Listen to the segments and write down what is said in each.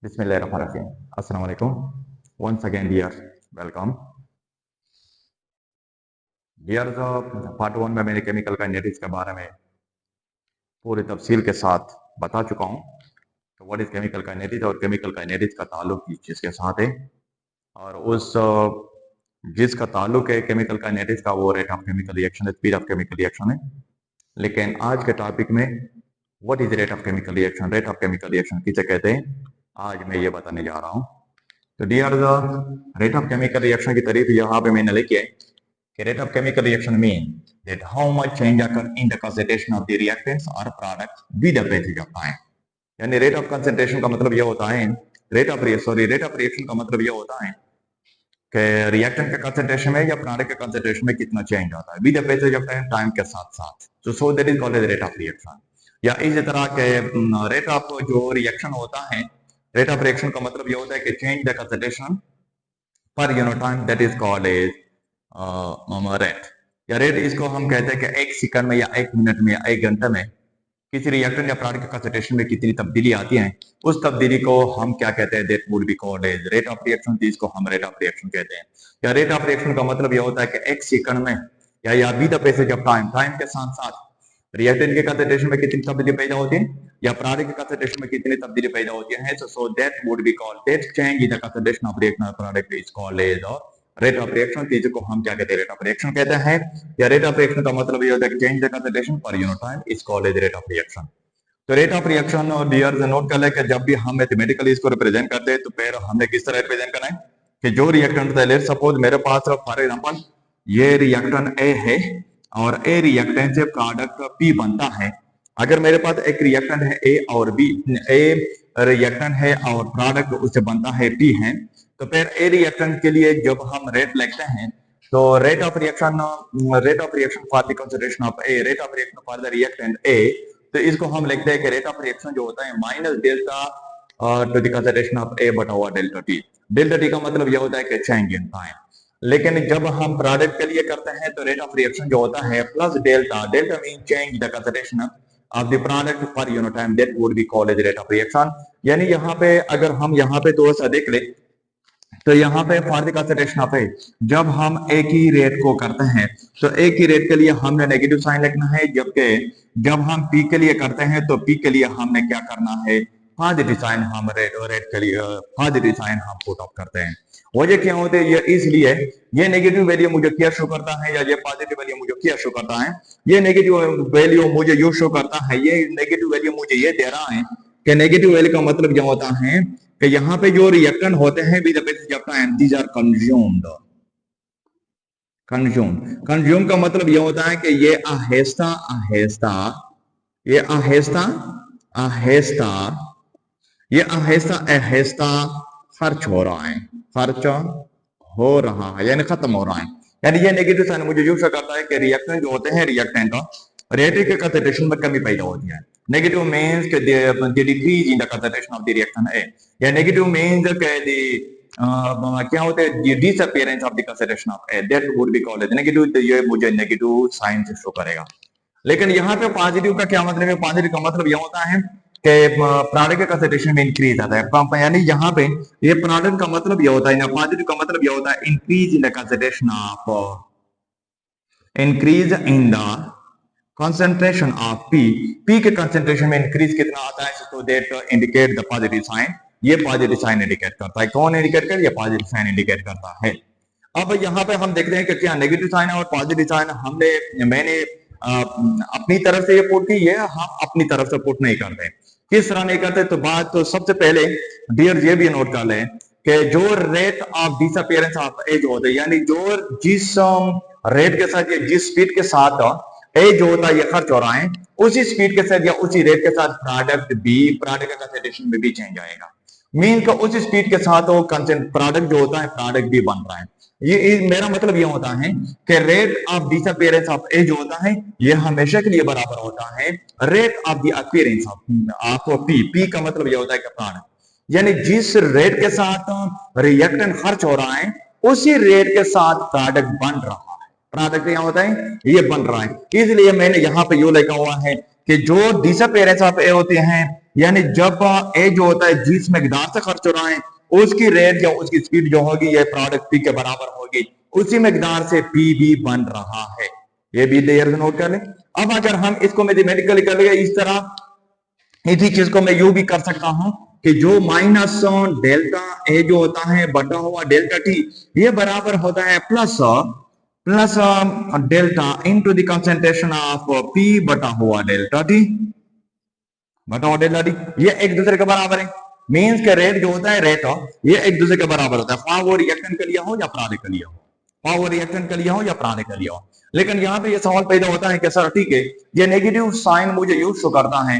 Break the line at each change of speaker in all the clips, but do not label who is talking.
बिस्मिल्लाहिर्रहमानिर्रहीम। अस्सलाम वालेकुम। Once again dear, welcome dear. Part one में मैंने केमिकल काइनेटिक्स के बारे में पूरी तफसील के साथ बता चुका हूँ। तो व्हाट इज केमिकल काइनेटिक्स और केमिकल काइनेटिक्स का ताल्लुक किस चीज़ के साथ है, और उस जिसका ताल्लुक है केमिकल काइनेटिक्स का वो रेट ऑफ केमिकल रिएक्शन है, स्पीड ऑफ केमिकल रिएक्शन है। लेकिन आज के टॉपिक में what is rate of chemical reaction, rate of chemical reaction किसे कहते हैं, आज मैं ये बताने जा रहा हूँ। तो dear, rate of chemical reaction की तारीफ यहाँ पे मैंने लिखी है कि rate of chemical reaction mean that how much change occur in the concentration of the reactants और products with the passage of time. यानी रेट ऑफ कंसंट्रेशन का मतलब यह होता है, रेट ऑफ रिएक्शन का मतलब यह होता है कि रिएक्टेंट के कंसंट्रेशन में या प्रोडक्ट के कंसंट्रेशन में कितना चेंज आता है with the passage of time, time के साथ साथ। So that is called as rate of reaction. या इसी तरह के रेट ऑफ जो रिएक्शन होता है, रेट ऑफ रिएक्शन का मतलब यह होता है कि change the concentration per unit time, that is called as rate. या रेट इसको हम कहते हैं कि एक सेकंड में या एक मिनट में या एक घंटे में किसी रिएक्टेंट या प्रोडक्ट के कंसंट्रेशन में कितनी तब्दीली आती है, उस तब्दीली को हम क्या कहते हैं, that would be called as rate of reaction. जिसको हम रेट ऑफ रिएक्शन कहते हैं। या रेट ऑफ रिएक्शन का मतलब यह होता है कि एक सेकंड में या with the passage of time, time के साथ साथ रिएक्टेंट के कंसंट्रेशन में कितनी तब्दीली पैदा होती है या प्रोडक्ट के कंसंट्रेशन में कितनी तब्दीली पैदा होती है। So that would be called, that change in the concentration of reactant और product is called as rate of reaction. चीज को हम क्या कहते हैं, रेट ऑफ रिएक्शन कहते हैं। या रेट ऑफ रिएक्शन का मतलब ये होता है कि change the concentration per unit time is called as rate of reaction. तो रेट ऑफ रिएक्शन और डियर नोट कर ले कि जब भी हम मैथमेटिकली इसको रिप्रेजेंट करते हैं तो फिर हमने किस तरह रिप्रेजेंट करना है कि जो रिएक्टेंट है, लेट्स सपोज मेरे पास फॉर एग्जांपल ये रिएक्टेंट ए है और ए रिएक्टेंट से प्रोडक्ट पी बनता है। अगर मेरे पास एक रिएक्टेंट है ए और बी, ए रिएक्टेंट है और प्रोडक्ट उससे बनता है पी है, तो फिर ए रिएक्टेंट के लिए जब हम रेट लिखते हैं तो rate of reaction for the concentration of A, rate of reaction for the reactant A, तो इसको हम लिखते हैं कि रेट ऑफ रिएक्शन जो होता है minus delta to the concentration of A बटा हुआ डेल्टा टी। डेल्टा टी का मतलब यह होता है कि चेंज इन टाइम। लेकिन जब हम प्रोडक्ट के लिए करते हैं तो रेट ऑफ रिएक्शन जो होता है plus delta, delta mean change the concentration of the product per unit time, that would be called as rate of reaction. यानी यहाँ पे अगर हम यहाँ पे थोड़ा सा देख ले तो यहाँ पे फॉर द कंसंट्रेशन ऑफ ए, जब हम एक ही रेट को करते हैं तो एक ही रेट के लिए हमने नेगेटिव साइन लिखना है, जबकि जब हम पी के लिए करते हैं तो पी के लिए हमने क्या करना है, पॉजिटिव साइन हम रेट के लिए पॉजिटिव साइन हम पुट ऑफ करते हैं। वजह क्या होते हैं, ये इसलिए ये नेगेटिव वैल्यू मुझे क्या शो करता है या ये पॉजिटिव वैल्यू मुझे क्या शो करता है, ये नेगेटिव वैल्यू मुझे यू शो करता है, ये नेगेटिव वैल्यू मुझे ये दे रहा है कि नेगेटिव वैल्यू का मतलब क्या होता है कि यहाँ पे जो रिएक्टेंट होते हैं with the passage of time, these are consumed. Consume का मतलब यह होता है कि ये आहिस्ता आहिस्ता, ये आहिस्ता आहिस्ता, ये आहिस्ता आहिस्ता खर्च हो रहा है, खर्च हो रहा है यानी खत्म हो रहा है। यानी ये नेगेटिव साइन मुझे यूज करता है कि रिएक्टेंट जो होते हैं, रिएक्टेंट रिएक्टेंट के कंसंट्रेशन में कमी पैदा होती है। नेगेटिव मींस के the decrease in the concentration of the reaction A, या नेगेटिव मींस के द क्या होते हैं, disappearance of the concentration of A, that would be called as negative. तो ये मुझे नेगेटिव साइन से शो करेगा। लेकिन यहाँ पे पॉजिटिव का क्या मतलब है, पॉजिटिव का मतलब यह होता है कि प्रोडक्ट के कंसंट्रेशन में इंक्रीज आता है। यानी यहाँ पे ये प्रोडक्ट का मतलब यह होता है ना, पॉजिटिव का मतलब यह होता है increase in the concentration of, increase in the concentration of P, P के कंसंट्रेशन में इंक्रीज कितना आता है, so that indicate the positive sign. ये पॉजिटिव साइन इंडिकेट करता है। कौन इंडिकेट कर, ये पॉजिटिव साइन इंडिकेट करता है। अब यहाँ पे हम देखते हैं कि क्या नेगेटिव साइन और पॉजिटिव साइन मैंने अपनी तरफ से ये पुट की, ये हम अपनी तरफ से पुट नहीं करते। किस तरह नहीं करते, तो बात तो सबसे पहले डियर ये भी नोट कर लें कि जो रेट ऑफ डिसअपीयरेंस ऑफ ए जो होता है, यानी जो जिस रेट के साथ, जिस स्पीड के साथ ए जो होता है ये खर्च हो रहा है, उसी स्पीड के साथ या उसी रेट के साथ प्रोडक्ट बी, प्रोडक्ट का कंसंट्रेशन में भी चेंज आएगा। मीन का उसी स्पीड के साथ वो प्रोडक्ट जो होता है, प्रोडक्ट भी बन रहा है। ये मेरा मतलब ये होता है कि रेट ऑफ डिसअपीयरेंस ऑफ ए जो होता है ये हमेशा के लिए बराबर होता है rate of the appearance of P. P का मतलब ये होता है कि प्रोडक्ट, यानी जिस रेट के साथ रिएक्टेंट खर्च हो रहा है उसी रेट के साथ प्रोडक्ट बन रहा है। प्रोडक्ट क्या होता है, ये बन रहा है। इसलिए मैंने यहाँ पे यो लिखा हुआ है कि जो डिसअपीयरेंस ऑफ ए होते हैं यानी जब ए जो होता है जिस मकदार से खर्च हो रहा है उसकी रेट या उसकी स्पीड जो होगी ये प्रोडक्ट पी के बराबर होगी, उसी मकदार से पी भी बन रहा है। ये भी देर से नोट कर ले। अब अगर हम इसको मैथमेटिकली कर ले इस तरह, इसी चीज को मैं यू भी कर सकता हूं कि जो माइनस डेल्टा ए जो होता है बटा हुआ डेल्टा टी, ये बराबर होता है plus delta into the concentration of P बटा हुआ डेल्टा टी, बटा हुआ डेल्टा टी। ये एक दूसरे के बराबर है। मींस के रेट जो होता है रेट ये एक दूसरे के बराबर होता है, ख्वाह वो रिएक्टेंट का लिया हो या प्रोडक्ट का लिया हो, ख्वाह वो रिएक्टेंट का लिया हो या प्रोडक्ट का लिया हो। लेकिन यहाँ पे ये सवाल पैदा होता है कि सर ठीक है ये नेगेटिव साइन मुझे यूज शो करता है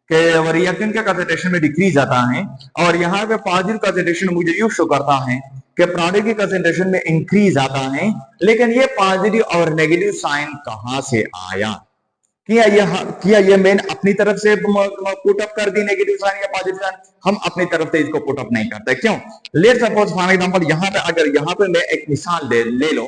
कि रिएक्टेंट का कंसंट्रेशन में डिक्रीज आता है, और यहाँ पे पॉजिटिव कंसंट्रेशन मुझे यूज शो करता है कि प्रोडक्ट की कंसंट्रेशन में इंक्रीज आता है। लेकिन ये पॉजिटिव और नेगेटिव साइन कहां से आया? किया ये मैंने अपनी तरफ से पुट अप कर दी नेगेटिव साइन या पॉजिटिव साइन? हम अपनी तरफ से इसको पुट अप नहीं करते। क्यों? लेट्स सपोज फॉर एग्जांपल यहाँ पे अगर यहाँ पे मैं एक मिसाल ले लो,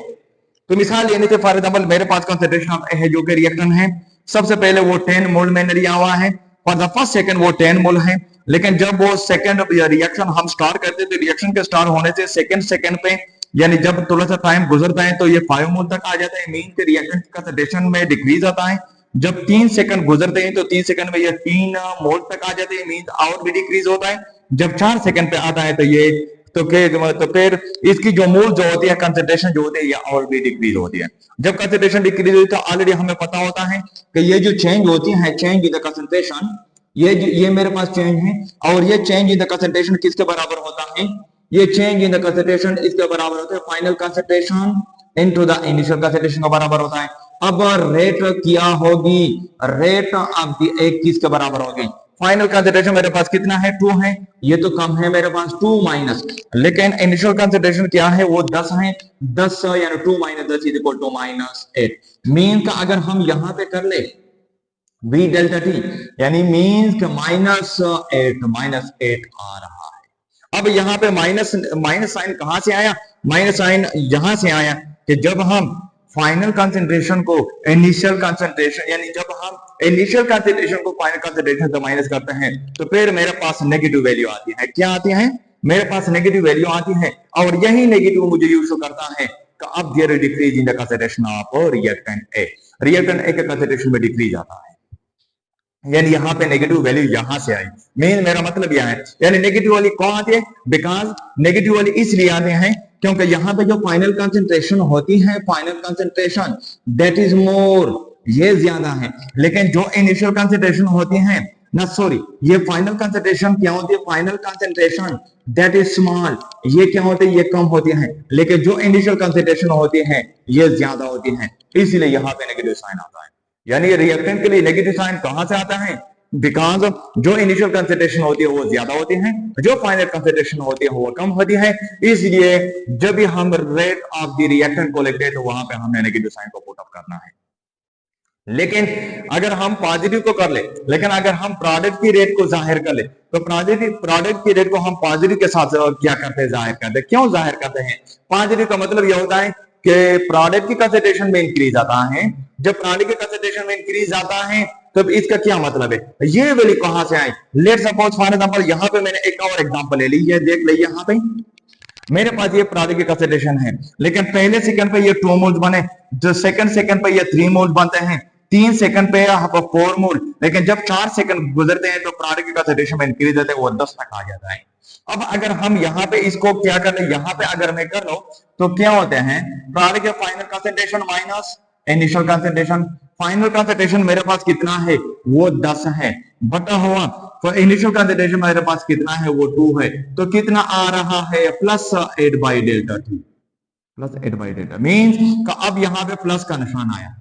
तो मिसाल लेने से फॉर एग्जांपल मेरे पास कंसंट्रेशन ऑफ है जो कि रिएक्टेंट है, सबसे पहले वो 10 मोल में लिया हुआ है, फॉर द फर्स्ट सेकंड वो 10 मोल है। लेकिन जब वो सेकंड रिएक्शन हम स्टार्ट करते थे, रिएक्शन के स्टार्ट होने से सेकंड पे यानी जब थोड़ा सा टाइम गुजरता है तो ये 5 मोल तक आ जाता है, मीन के रिएक्टेंट कंसंट्रेशन में डिक्रीज आता है। जब 3 सेकंड गुजरते हैं तो 3 सेकंड में ये 3 मोल तक आ जाते हैं, मीन और भी डिक्रीज होता है। जब 4 सेकंड पे आता है तो ये तो फिर इसकी जो मोल जो होती है कंसंट्रेशन जो होती है ये और भी डिक्रीज होती है। जब कंसंट्रेशन डिक्रीज होती है तो ऑलरेडी हमें पता होता है कि ये जो चेंज होती है, चेंज इन द कंसंट्रेशन, ये मेरे पास चेंज है, और ये चेंज इन द कंसंट्रेशन किसके बराबर होता है? ये चेंज इन द कंसंट्रेशन इसके बराबर होता है final concentration into the initial concentration के बराबर होता है। अब रेट क्या होगी? रेट ऑफ द एक किसके बराबर होगी? फाइनल कंसंट्रेशन मेरे पास कितना है? 2 है, ये तो कम है मेरे पास 2 माइनस, लेकिन इनिशियल कंसंट्रेशन क्या है? वो 10 है, 10 यानी 2 minus 10 is equal to -8। Mean का अगर हम यहां पे कर ले v डेल्टा टी यानी मीन्स के -8 आ रहा है। अब यहाँ पे माइनस साइन कहां से आया? माइनस साइन यहां से आया कि जब हम फाइनल कंसंट्रेशन को इनिशियल कंसंट्रेशन यानी जब हम इनिशियल कंसंट्रेशन को फाइनल कंसंट्रेशन से माइनस करते हैं तो फिर मेरे पास नेगेटिव वैल्यू आती है। क्या आती है? मेरे पास नेगेटिव वैल्यू आती है, और यही नेगेटिव मुझे यूज करता है कि अब there is decrease in the concentration of reactant A. Reactant A के कंसंट्रेशन में डिक्रीज आता है, यानी यहाँ पे नेगेटिव वैल्यू यहां से आई। मेन मेरा मतलब यह है, यानी नेगेटिव वाली कौन आती है? बिकॉज नेगेटिव वाली इसलिए आते हैं क्योंकि यहाँ पे जो फाइनल कंसंट्रेशन होती है, final concentration that is more, ये ज्यादा है, लेकिन जो इनिशियल कंसंट्रेशन होती है ना, सॉरी, ये फाइनल कंसंट्रेशन क्या होती है? Final concentration that is small, ये क्या होती है? ये कम होती है, लेकिन जो इनिशियल कंसंट्रेशन होती है ये ज्यादा होती है, इसलिए यहाँ पे नेगेटिव साइन आता है। यानी रिएक्टेंट के लिए नेगेटिव साइन कहां से आता है? बिकॉज जो इनिशियल कंसंट्रेशन होती है वो ज्यादा होती है, जो फाइनल कंसंट्रेशन होती है वो कम होती है, इसलिए जब भी हम रेट ऑफ द रिएक्टेंट को लिखते हैं तो वहां पे हमने नेगेटिव साइन को पुट अप करना है। लेकिन अगर हम पॉजिटिव को कर ले, लेकिन अगर हम प्रोडक्ट की रेट को जाहिर कर ले तो प्रोडक्ट की रेट को हम पॉजिटिव के साथ क्या करते हैं? जाहिर करते हैं। क्यों जाहिर करते हैं? पॉजिटिव का मतलब यह होता है कि प्रोडक्ट की कंसंट्रेशन में इंक्रीज आता है। जब प्रोडक्ट की कंसंट्रेशन में इंक्रीज आता है तो इसका क्या मतलब है? ये वैल्यू कहां से आई? लेट्स सपोज फॉर एग्जांपल यहाँ पे मैंने एक और एग्जांपल ले ली है, देख लीजिए यहाँ पे मेरे पास ये प्रोडक्ट की कंसंट्रेशन है, लेकिन पहले सेकंड पे ये 2 मोल्स बने, जो सेकंड पे ये 3 मोल्स बनते हैं, 3 सेकंड पे 4 मोल, लेकिन जब 4 सेकंड गुजरते हैं तो प्रोडक्ट की कंसंट्रेशन में इंक्रीज होता है, वो 10 तक आ जाता है। अब अगर हम यहाँ पे इसको क्या कर ले, यहाँ पे अगर मैं कर लो तो क्या होते हैं? प्रोडक्ट के final concentration minus initial concentration. Final concentration मेरे पास कितना है? वो 10 है, बटा हुआ तो इनिशियल कंसंट्रेशन मेरे पास कितना है? वो 2 है, तो कितना आ रहा है? +8 by delta T, +8 by delta means अब यहाँ पे प्लस का निशान आया।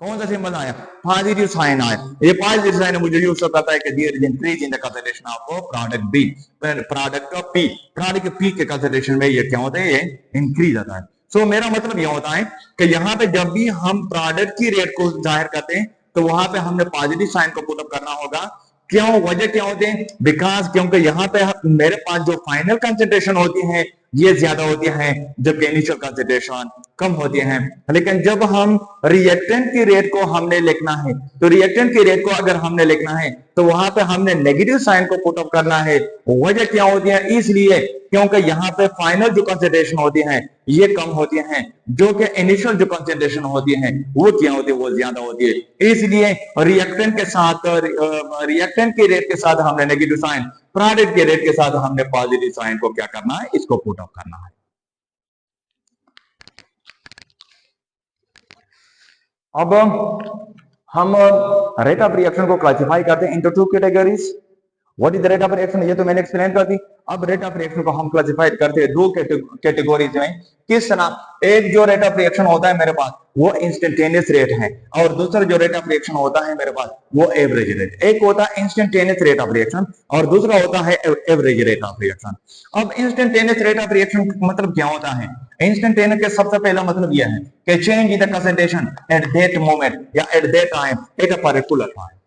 कौन सा सिंबल आया? पॉजिटिव साइन आया। ये पॉजिटिव साइन मुझे यूज करता है कि there is increase in the concentration of product B, product का पी, प्रोडक्ट के पी के कंसंट्रेशन में ये क्या होता है? ये इंक्रीज आता है। सो मेरा मतलब यह होता है कि यहाँ पे जब भी हम प्रोडक्ट की रेट को जाहिर करते हैं तो वहां पे हमने पॉजिटिव साइन को पुट अप करना होगा। क्यों? वजह क्या होते हैं? बिकॉज क्योंकि यहाँ पे मेरे पास जो फाइनल कंसंट्रेशन होती है ये ज्यादा होती है, जबकि इनिशियल कंसंट्रेशन कम होती हैं। लेकिन जब हम रिएक्टेंट की रेट को हमने लिखना है, तो रिएक्टेंट की रेट को अगर हमने लिखना है तो वहां पे हमने नेगेटिव साइन को पुट अप करना है। वजह क्या होती है? इसलिए क्योंकि यहाँ पे फाइनल जो कंसेंट्रेशन होती है ये कम होती हैं, जो कि इनिशियल जो कंसेंट्रेशन होती है वो क्या होती है? वो ज्यादा होती है। इसलिए रिएक्टेंट के साथ, रिएक्टेंट की रेट के साथ हमने नेगेटिव साइन, प्रोडक्ट के रेट के साथ हमने पॉजिटिव साइन को क्या करना है? इसको पुट अप करना है। अब हम रेट ऑफ रिएक्शन को क्लासिफाई करते हैं into two categories. What is the rate of reaction? ये तो मैंने एक्सप्लेन कर दी। अब रेट ऑफ रिएक्शन को हम क्लासिफाई करते हैं दो कैटेगरीज में। किस तरह? एक जो रेट ऑफ रिएक्शन होता है मेरे पास वो इंस्टेंटेनियस रेट है, और दूसरा जो रेट ऑफ रिएक्शन होता है मेरे पास वो एवरेज रेट। एक होता है इंस्टेंटेनियस रेट ऑफ रिएक्शन और दूसरा होता है एवरेज रेट ऑफ रिएक्शन। अब इंस्टेंटेनियस रेट ऑफ रिएक्शन मतलब क्या होता है? इंस्टेंटेनियस का सबसे पहला मतलब यह है कि change in the concentration at that moment या at that time at a particular time.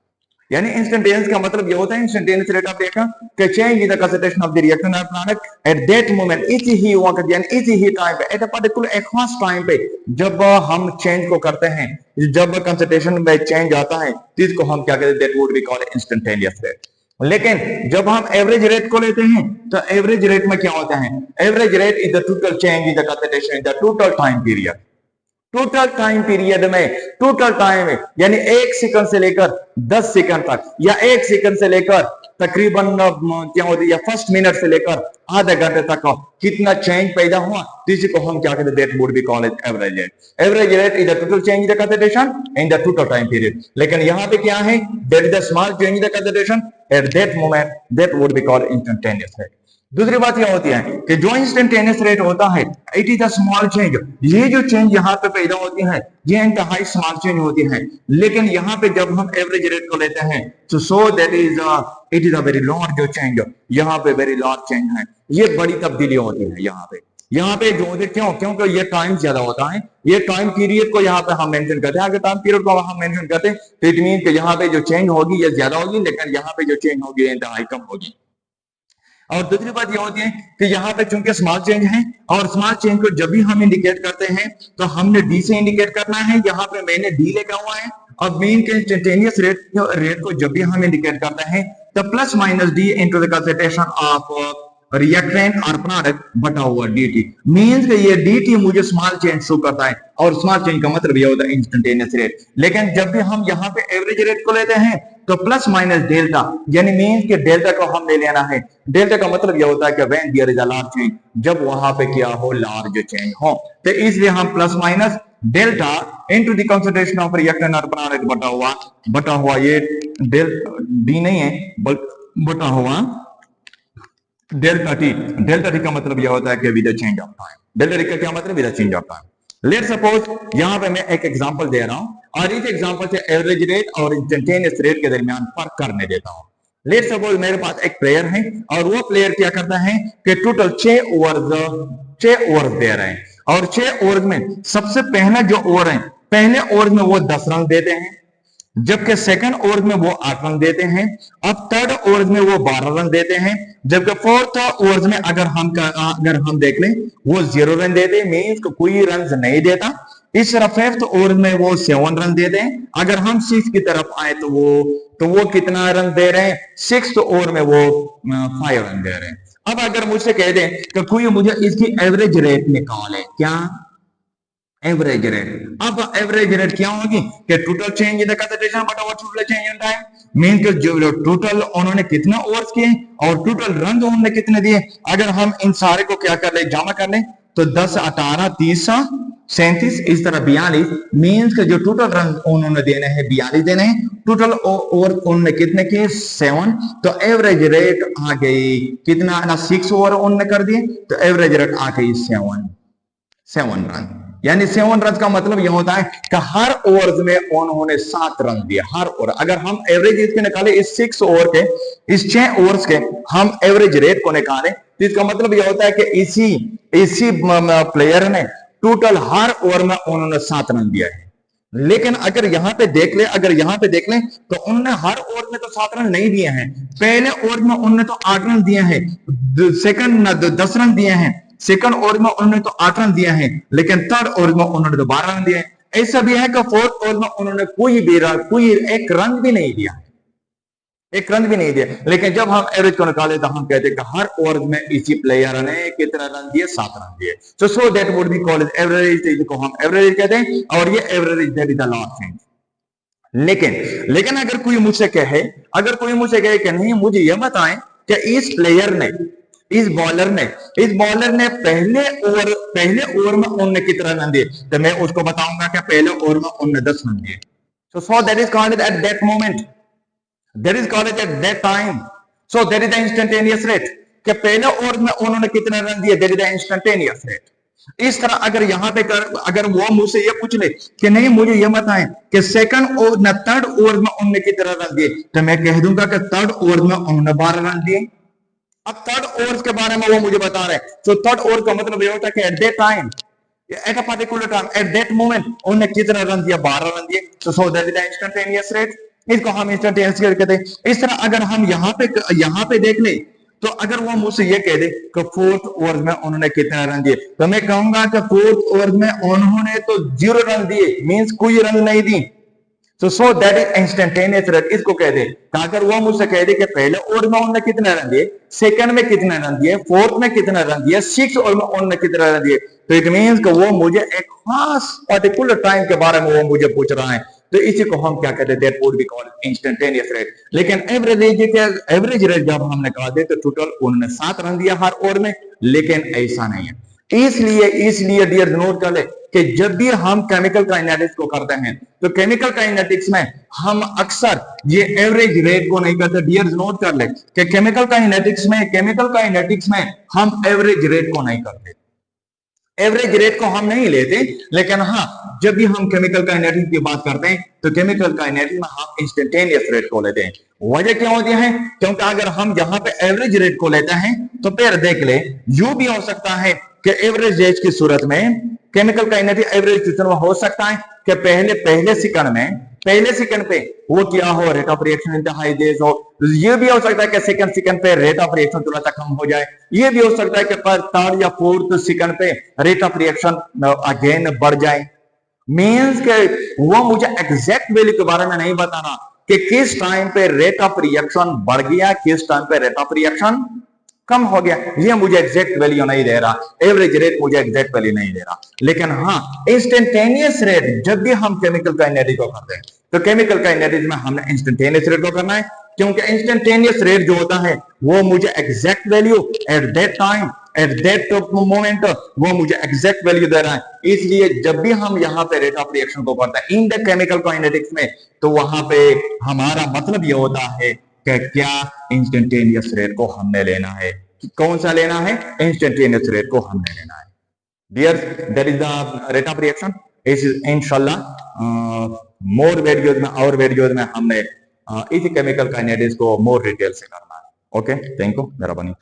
यानी इंस्टेंटेनियस का मतलब ये होता है इंस्टेंटेनियस रेट ऑफ रिएक्शन के change in the concentration of the reaction और प्रोडक्ट एट दैट मोमेंट, इसी ही वक्त यानी इसी ही टाइम पे, एट अ पर्टिकुलर एक खास टाइम पे जब हम चेंज को करते हैं, जब कंसंट्रेशन में चेंज आता है तो इसको हम क्या कहते हैं? That would be called instantaneous rate. लेकिन जब हम एवरेज रेट को लेते हैं तो एवरेज रेट में क्या होता है? Average rate is the total change in the concentration in the total time period. Total time period में, टोटल टाइम में यानी 1 सेकंड से लेकर 10 सेकंड तक, या 1 सेकंड से लेकर तकरीबन क्या होती है, फर्स्ट मिनट से लेकर आधे घंटे तक कितना चेंज पैदा हुआ, तो इसी को हम क्या कहते हैं? That would be called average rate. Average rate is the total change in the concentration in the total time period. लेकिन यहाँ पे क्या है? That is the small change in the concentration at that moment, that would be called instantaneous rate. दूसरी बात यह होती है कि जो इंस्टेंटेनियस रेट होता है it is a small change. ये जो चेंज यहाँ पे पैदा होती है ये इंतहाई स्मॉल चेंज होती है। लेकिन यहाँ पे जब हम एवरेज रेट को लेते हैं तो सो that is it is a very large जो चेंज, यहाँ पे वेरी लार्ज चेंज है, ये बड़ी तब्दीली होती है यहाँ पे। यहाँ पे जो होते क्यों? क्योंकि ये टाइम ज्यादा होता है, ये टाइम पीरियड को यहाँ पे हम मेंशन करते हैं। अगर टाइम पीरियड को हम मेंशन करते हैं तो इट मीन कि यहाँ पे जो चेंज होगी ये ज्यादा होगी, लेकिन यहाँ पे जो चेंज होगी ये इंतहाई कम होगी। और दूसरी बात यह होती है कि यहाँ पे चूंकि स्मॉल चेंज है, और स्मॉल चेंज को जब भी हम इंडिकेट करते हैं तो हमने डी से इंडिकेट करना है। यहाँ पे मैंने डी लिखा हुआ है। और मेन के इंस्टेंटेनियस रेट को जब भी हम इंडिकेट करते हैं तो plus minus D into the concentration of reactant और प्रोडक्ट बटा हुआ dt मींस कि ये dt मुझे स्मॉल चेंज शो करता है, और स्मॉल चेंज का मतलब ये होता है इंस्टेंटेनियस रेट। लेकिन जब भी हम यहाँ पे एवरेज रेट को लेते हैं तो प्लस माइनस डेल्टा, यानी मींस के डेल्टा को हमने लेना है। डेल्टा का मतलब यह होता है कि when there is a large change, जब वहां पे क्या हो? लार्ज चेंज हो। तो इसलिए हम plus minus delta into the concentration of reactant और प्रोडक्ट बटा हुआ ये डी नहीं है बल्कि बटा हुआ डेल्टा टी। डेल्टा टी का मतलब यह होता है कि with the change of time. Delta T का क्या मतलब? With the change of time. Let's suppose यहाँ पे मैं एक एग्जांपल दे रहा हूं और इस एग्जांपल से एवरेज रेट और इंस्टेंटेनियस रेट के दरमियान फर्क करने देता हूं। लेट्स सपोज मेरे पास एक प्लेयर है और वो प्लेयर क्या करता है कि टोटल 6 ओवर्स दे रहे हैं, और 6 ओवर्स में सबसे पहला जो ओवर है, पहले ओवर में वो 10 रन देते हैं, जबकि सेकंड ओवर में वो 8 रन देते हैं। अब थर्ड ओवर में वो 12 रन देते हैं, जबकि फोर्थ ओवर में अगर हम देख लें वो 0 रन देते हैं, मींस कोई रन नहीं देता। इस तरह फिफ्थ ओवर में वो 7 रन देते हैं। अगर हम 6 की तरफ आए तो वो कितना रन दे रहे हैं? 6th ओवर में वो 5 रन दे रहे हैं। अब अगर मुझसे कह दें कि कोई मुझे इसकी एवरेज रेट निकाले, क्या एवरेज रेट? अब एवरेज रेट क्या होगी कि total change in the concentration बटा हुआ total change in time, mean कि जो टोटल उन्होंने कितना ओवर्स किए और टोटल रन उन्होंने कितने दिए। अगर हम इन सारे को क्या कर ले, जमा कर ले, तो 10 18 30 37 इस तरह 42, मीन्स के जो टोटल रन उन्होंने देने हैं 42 देने हैं, टोटल ओवर उन्होंने कितने किए? 7। तो एवरेज रेट आ गई कितना ना, 6 ओवर उन्होंने कर दिए, तो एवरेज रेट आ गई 7 रन। यानी 7 रन का मतलब यह होता है कि हर ओवर में उन्होंने 7 रन दिए, हर ओवर। अगर हम एवरेज इसके निकाले, इस 6 ओवर के, इस 6 ओवर्स के हम एवरेज रेट को निकाले, तो इसका मतलब यह होता है कि इसी प्लेयर ने टोटल हर ओवर में उन्होंने 7 रन दिया है। लेकिन अगर यहाँ पे देख ले, तो उन्होंने हर ओवर में तो 7 रन नहीं दिए हैं। पहले ओवर में उन्होंने तो 8 रन दिए हैं, सेकंड 10 रन दिए हैं, सेकंड ओवर में उन्होंने तो 8 रन दिए हैं, लेकिन थर्ड ओवर में उन्होंने तो 12 रन दिए हैं। ऐसा भी है कि फोर्थ ओवर में उन्होंने कोई एक रन भी नहीं दिया, एक रन भी नहीं दिया। लेकिन जब हम एवरेज को निकाले तो हम कहते हैं कि हर ओवर में इसी प्लेयर ने कितना रन दिए, 7 रन दिए। सो that would be called average, जिसको हम एवरेज कहते हैं, और ये average that is the last thing. लेकिन अगर कोई मुझसे कहे कि नहीं मुझे यह बताएं कि इस प्लेयर ने, इस बॉलर ने पहले ओवर में उन्होंने कितना रन दिए, तो मैं उसको बताऊंगा कि पहले ओवर में उन्होंने 10 रन दिए। सो that is called eight that moment, that is called at that time, so that is the instantaneous rate कि पहले ओवर में उन्होंने कितने रन दिए, that is the instantaneous rate। इस तरह अगर यहां पे अगर वो मुझसे ये पूछ ले कि नहीं मुझे ये बताएं कि सेकंड ओवर न थर्ड ओवर में उन्होंने कितने रन दिए, तो मैं कह दूंगा कि थर्ड ओवर में उन्होंने 12 रन दिए। अब थर्ड ओवर के बारे में वो मुझे बता रहे हैं, तो थर्ड ओवर का मतलब ये होता है कि eight that time, at a particular time, eight that moment उन्होंने कितने रन दिया, 12 रन दिए। सो that is the instantaneous rate, इसको हम इंस्टेंटेनियस कहते हैं। इस तरह अगर हम यहाँ पे देख ले, तो अगर वो मुझसे ये कह दे कि फोर्थ ओवर में उन्होंने कितने रन दिए, तो मैं कहूंगा कि फोर्थ ओवर में उन्होंने तो 0 रन दिए, मींस कोई रन नहीं दी। So that is instantaneous rate, इसको कह दे। तो अगर वो मुझसे कह दे कि पहले ओवर में उन्होंने कितने रन दिए, सेकंड में कितने रन दिए, फोर्थ में कितने रन दिए, सिक्स ओवर में उन्होंने कितने रन दिए, तो इट मींस कि वो मुझे एक खास पर्टिकुलर टाइम के बारे में वो मुझे पूछ रहा है, तो इसी को हम क्या कहते हैं, that would be called instantaneous rate. लेकिन एवरेज रेट जब हमने कहा दे तो टोटल उन्होंने 7 रन दिया हर ओवर में, लेकिन ऐसा नहीं है। इसलिए डियर नोट कर ले कि जब भी हम केमिकल काइनेटिक्स को करते हैं, तो केमिकल काइनेटिक्स में हम अक्सर ये एवरेज रेट को नहीं करते। डियर नोट कर ले कि केमिकल काइनेटिक्स में हम एवरेज रेट को नहीं करते, एवरेज रेट को हम नहीं लेते। लेकिन हाँ, जब भी हम केमिकल काइनेटिक्स की बात करते हैं, तो केमिकल काइनेटिक्स में हम इंस्टेंटेनियस रेट को लेते हैं। वजह क्या होती है, क्योंकि अगर हम यहाँ पे एवरेज रेट को लेते हैं, तो फिर देख ले यूं भी हो सकता है कि एवरेज रेट की सूरत में, केमिकल काइनेटिक्स एवरेज की सूरत में हो सकता है कि पहले सेकंड पे वो क्या हो, रेट ऑफ रिएक्शन इंतहाई तेज हो। ये भी हो सकता है कि सेकंड पे रेट ऑफ रिएक्शन थोड़ा सा कम हो जाए। ये भी हो सकता है कि थर्ड या फोर्थ सेकंड पे रेट ऑफ रिएक्शन अगेन बढ़ जाए। मींस के वो मुझे एग्जैक्ट वैल्यू के बारे में नहीं बताना कि किस टाइम पे रेट ऑफ रिएक्शन बढ़ गया, किस टाइम पे रेट ऑफ रिएक्शन कम हो गया, ये मुझे एग्जैक्ट वैल्यू नहीं दे रहा, एवरेज रेट मुझे एग्जैक्ट वैल्यू नहीं दे रहा। लेकिन हाँ, इंस्टेंटेनियस रेट जब भी हम केमिकल काइनेटिक्स को करते हैं, तो केमिकल काइनेटिक्स में हमने इंस्टेंटेनियस रेट को करना है, क्योंकि इंस्टेंटेनियस रेट जो होता है वो मुझे exact value eight that time, eight that moment, वो मुझे एग्जैक्ट वैल्यू दे रहा है। इसलिए जब भी हम यहाँ पे रेट ऑफ रिएक्शन को करते हैं इन द केमिकल काइनेटिक्स में, तो वहां पे हमारा मतलब ये होता है कि क्या इंस्टेंटेनियस रेट को हमने लेना है, कौन सा लेना है, इंस्टेंटेनियस रेट को हमने लेना है। Dear, that is the rate of reaction. इंशाल्लाह मोर वीडियोज में और वीडियोज में हमने इसी केमिकल काइनेटिक्स को मोर डिटेल से करना है। ओके, थैंक यू, मेहरबानी।